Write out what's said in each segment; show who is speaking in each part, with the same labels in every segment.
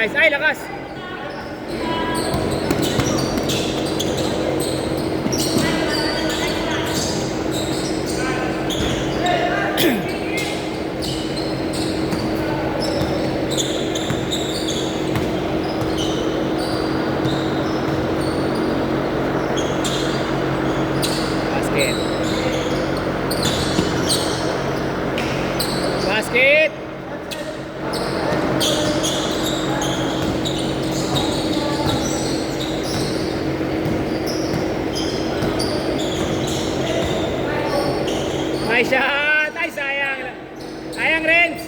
Speaker 1: Nice. Ay, lakas. Basket. Basket. Nice shot! Ay, sayang! Sayang, Renz!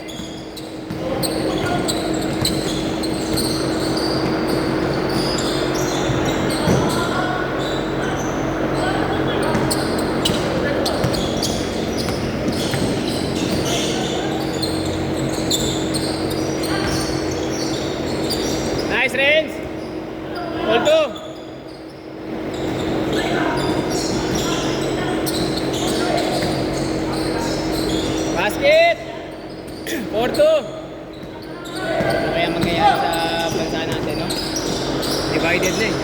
Speaker 1: Nice, Renz! All two! Basket! 4-2! Ito kaya mangyayari sa bansa natin, no? Divided na eh.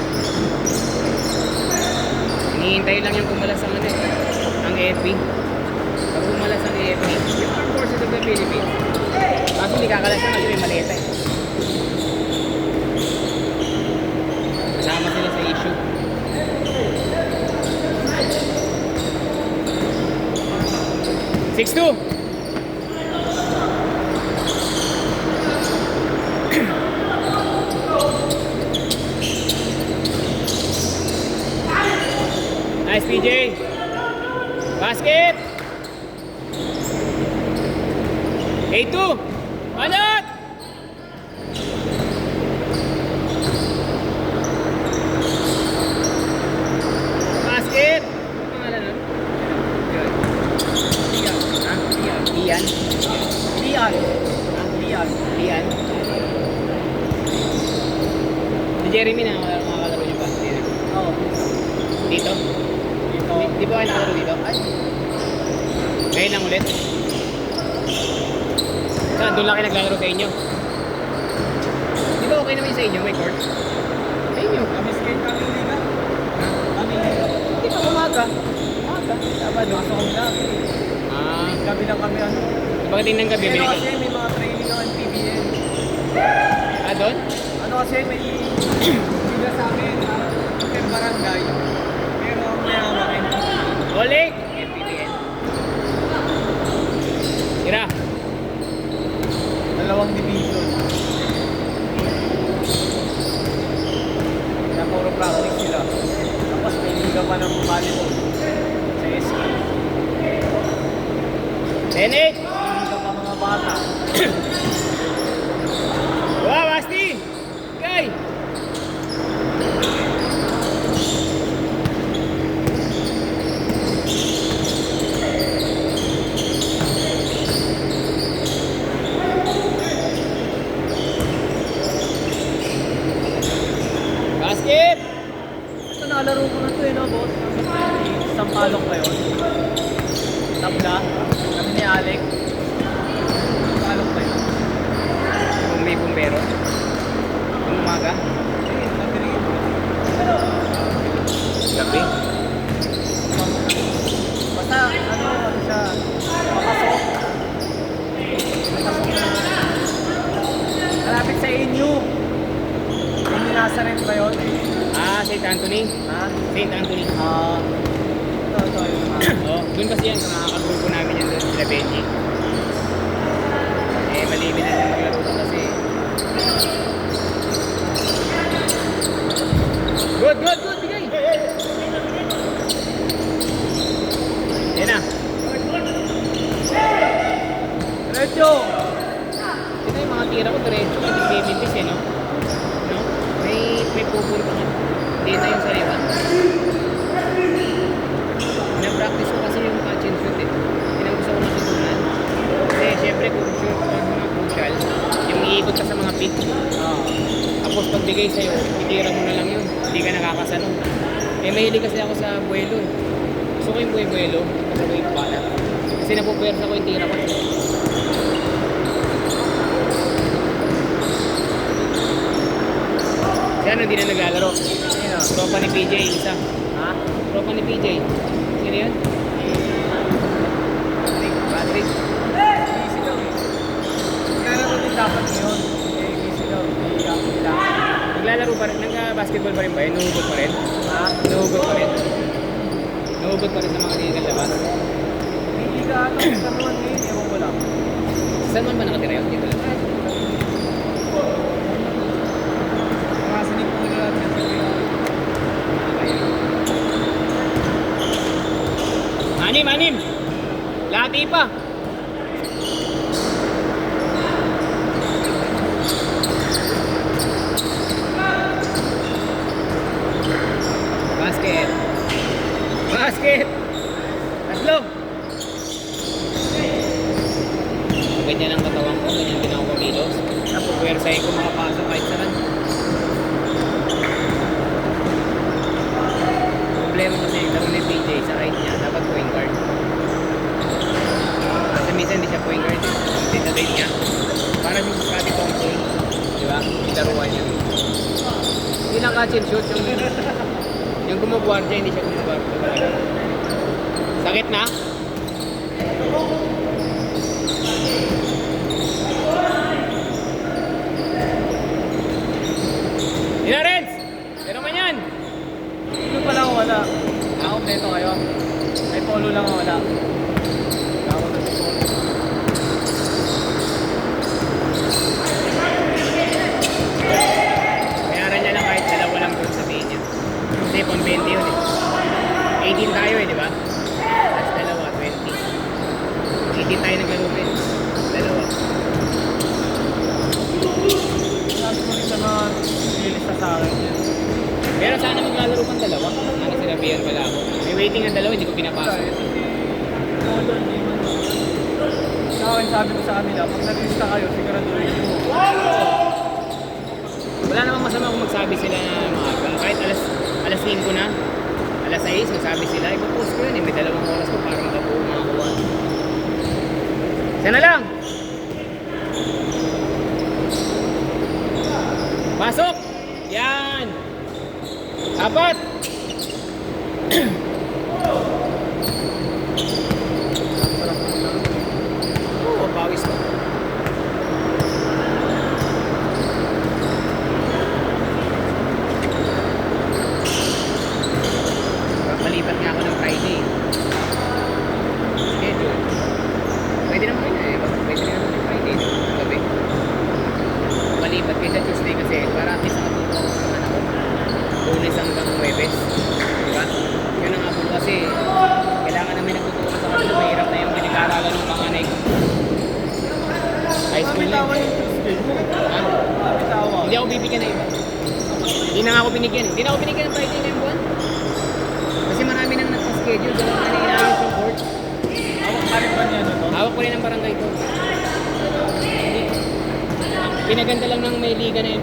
Speaker 1: Hinihintay lang yung kumalas ang ano eh. Ang AFP. Pag kumalas ang AFP, yung Armed Forces of the Philippines. Kaso hindi kakalas na kasi may maleta eh. Kasama sila sa issue. Six-two! Nice, PJ. Basket. 8-2. Banat! Basket. Ano pangalan nun? Lian. Lian. Si Jeremy na makakalaro niyo ba?
Speaker 2: Oo.
Speaker 1: Dito? Di ba kayo nakalaro dito? Ay. Ngayon lang ulit. Saan? Doon lang kayo naglalaro sa inyo? Di ba okay naman yung sa inyo? May court? Sa inyo?
Speaker 2: Kami skate kami liga.
Speaker 1: Ha?
Speaker 2: Kami liga.
Speaker 1: Di ba umaga? Umaga? Sabado?
Speaker 2: Pasok kami dati. Gabi lang kami ano.
Speaker 1: Pagdating ng gabi,
Speaker 2: Pero
Speaker 1: binigay.
Speaker 2: kasi may mga training ng PBN.
Speaker 1: Ah, doon?
Speaker 2: Ano kasi may liga sa amin. Yung barangay. Pero ang mayaman NPBN.
Speaker 1: Oleg! NPBN. Tira.
Speaker 2: Dalawang division. Kaya puro practice sila. Tapos may liga pa ng volleyball. Sa SK.
Speaker 1: Tenet!
Speaker 2: Liga pa mga bata.
Speaker 1: Wow, Basti! Kay! Basket!
Speaker 2: Ito nakalaro ko na ito no boss? Sampalok ba yun? Tabla? Kami ni Alec? Sampalok ba yun?
Speaker 1: Kung may bumbero. Kung umaga.
Speaker 2: Eh, sabi rin.
Speaker 1: Gabi.
Speaker 2: Basta ano siya, makasok. Malapit sa inyo. Yung Nazareth ba yun?
Speaker 1: Ah, St. Anthony.
Speaker 2: Ha?
Speaker 1: St. Anthony.
Speaker 2: Ito yun naman.
Speaker 1: Oh, doon kasi yan, sa mga kagrupo namin yan doon, sila Benji. Eh, malibid na siya maglaro doon kasi. Good, bigay! Yan na.
Speaker 2: Diretso!
Speaker 1: Ito yung mga tira ko, diretso, hindi 70s eh, no? No? May pupul pa nga. Hindi na yung sariwa. Na-practice ko kasi yung catch and shoot eh. Yun ang gusto ko matutunan. Kasi syempre kung shoot ka sa mga crucial, yung iikot ka sa mga pick. Tapos pagbigay sa'yo, itira mo na lang yun. Hindi ka nakakasanong. Eh mahilig kasi ako sa buwelo eh. Gusto ko yung buwelo, gusto ko yung pala. Kasi napupuwersa ko yung tira ko. hindi na naglalaro.
Speaker 2: Sino?
Speaker 1: Tropa ni PJ, isa.
Speaker 2: Ha?
Speaker 1: Tropa ni PJ. Sino yun? Patrick.
Speaker 2: Easy daw eh. Naglalaro din dapat ngayon. Eh, easy daw. Hindi ako nila.
Speaker 1: Naglalaro pa rin, nagka-basketball pa rin ba yun? Nuhugot pa rin?
Speaker 2: Ha?
Speaker 1: Nuhugot pa rin? Nuhugot pa rin sa mga kanilang labas?
Speaker 2: Hindi ka ano, sa naman ngayon, ewan ko lang.
Speaker 1: Saan man ba nakatira yun? Dito lang.
Speaker 2: Mga sinig ko nila at
Speaker 1: Anim, anim! Lati pa! Basket! Basket! Tatlo! Ganyan ang katawan ko, ganyan din ako kumilos. Napupuwersahin ko makapasok kahit saan. Problema kasi yung laro ni PJ sa right niya, dapat point guard. Kasi minsan hindi siya point guard, hindi sa right niya. Para yung sa Scottie Thompson, di ba? Ilaruan niya. Hindi lang catch and shoot, yung gumuguardia, hindi siya gumuguardia. Sakit na? Ina Renz! Pero man yan!
Speaker 2: Ito pala ako wala. Ako neto kayo. May polo lang ako wala. Ako na si polo.
Speaker 1: Bayaran niya lang kahit dalawa lang doon sabihin niya. Kasi pang 20 yun eh. 18 tayo eh, di ba? Tapos dalawa, 20. 18 tayo naglalupin. Dalawa.
Speaker 2: Sabi ko rin sa mga nililista sa akin yan.
Speaker 1: Pero sana maglalaro pang dalawa. Ano sinabihan pala ako. May waiting ang dalawa, hindi ko pinapasok.
Speaker 2: Sa akin, sabi ko sa kanila, pag nag-lista kayo, siguraduhin nyo.
Speaker 1: Wala namang masama kung magsabi sila na maaga. Kahit alas 5 na, alas 6, magsabi sila, ipopost ko yun eh. May 2 oras ko para makabuo makakuha. Sana lang! Pasok! Yan! Apat! Oo, pawis ko. Malipat nga ako ng Friday. Schedule. Pwede naman yun eh. Pwede naman ng Friday. Gabi. Malipat kaysa Tuesday kasi para at least nakatuto ako naman ako. Lunes hanggang Huwebes. Diba? Yun ang ako kasi kailangan namin nagtutulong sa kanila. Mahirap na yung pinag-aaralan ng panganay ko. High school na. Ha? Hindi ako bibigyan na iba. Hindi na nga ako binigyan. Hindi na ako binigyan ng Friday ngayong buwan. Kasi marami nang nagpa-schedule. Dalawa na inaayos yung court.
Speaker 2: Awak ka rin ba niya to?
Speaker 1: Hawak ko rin ang barangay ko. Pinaganda lang ng may liga na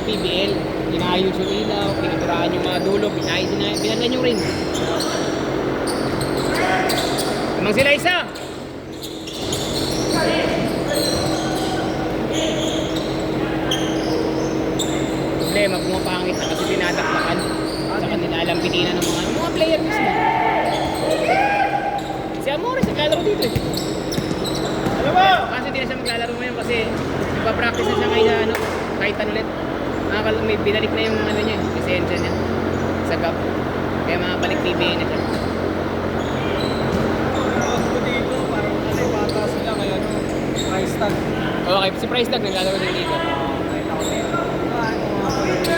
Speaker 1: PBL. Inaayos yung ilaw, pinaguraan yung mga dulo, pinagdan yung ring. Namang sila isa! Problema, pumapangit na kasi tinadaktakan. Sa kanila alam pinina ng mga player mismo. Si Amores, naglalaro dito eh.
Speaker 2: Alam mo!
Speaker 1: Kasi hindi na siya maglalaro ngayon kasi nagpa-practice na siya ngayon ano, kahit ano ulit. May binalik na yung ano niya, lisensya niya sa GAP. Kaya makabalik PBA na siya.
Speaker 2: Ako ko dito, parang alay bata sila kaya ano, price tag.
Speaker 1: Okay, si Price Tag naglalaro din dito.
Speaker 2: Kahit ako dito. Ano mga pwede.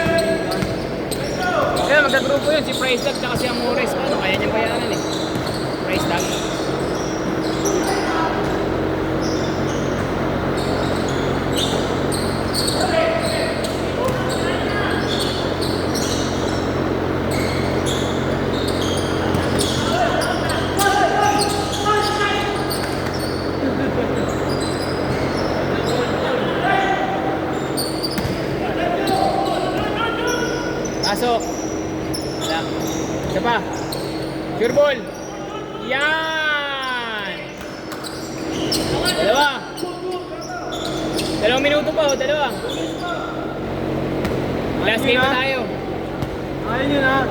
Speaker 1: Kaya magkagrupo yun, si Price Tag at si Amores. Paano kaya niyang bayaran eh? Price Tag. Pasok. Wala. Isa pa. Sure ball. Yan. Dalawa. 2 minuto pa o, dalawa. Last game na tayo.
Speaker 2: Ayun yun ha.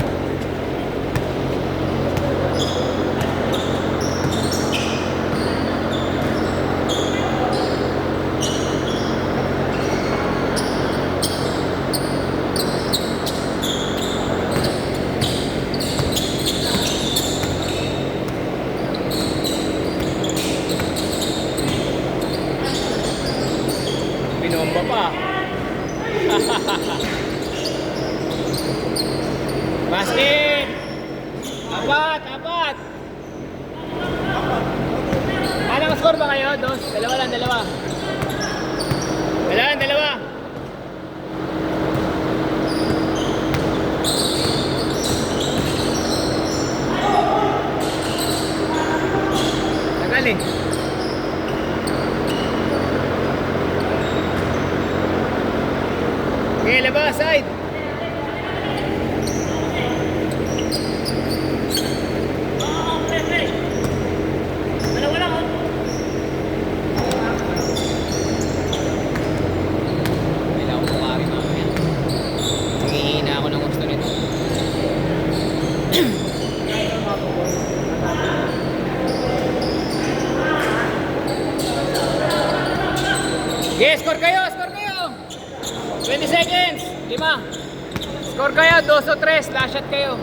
Speaker 1: Binomba pa. Basket! Apat! Apat! Anong score ba kayo? Dos? Dalawa lang, dalawa. Dalawa lang, dalawa. Tagal eh. Okay, labas, side. Kailangan ko kumari mamaya. Nangihina ako ng gusto nito. Okay, score kayo, score kayo. 20 seconds. 5. Score kayo, 2 o 3. Last shot kayo.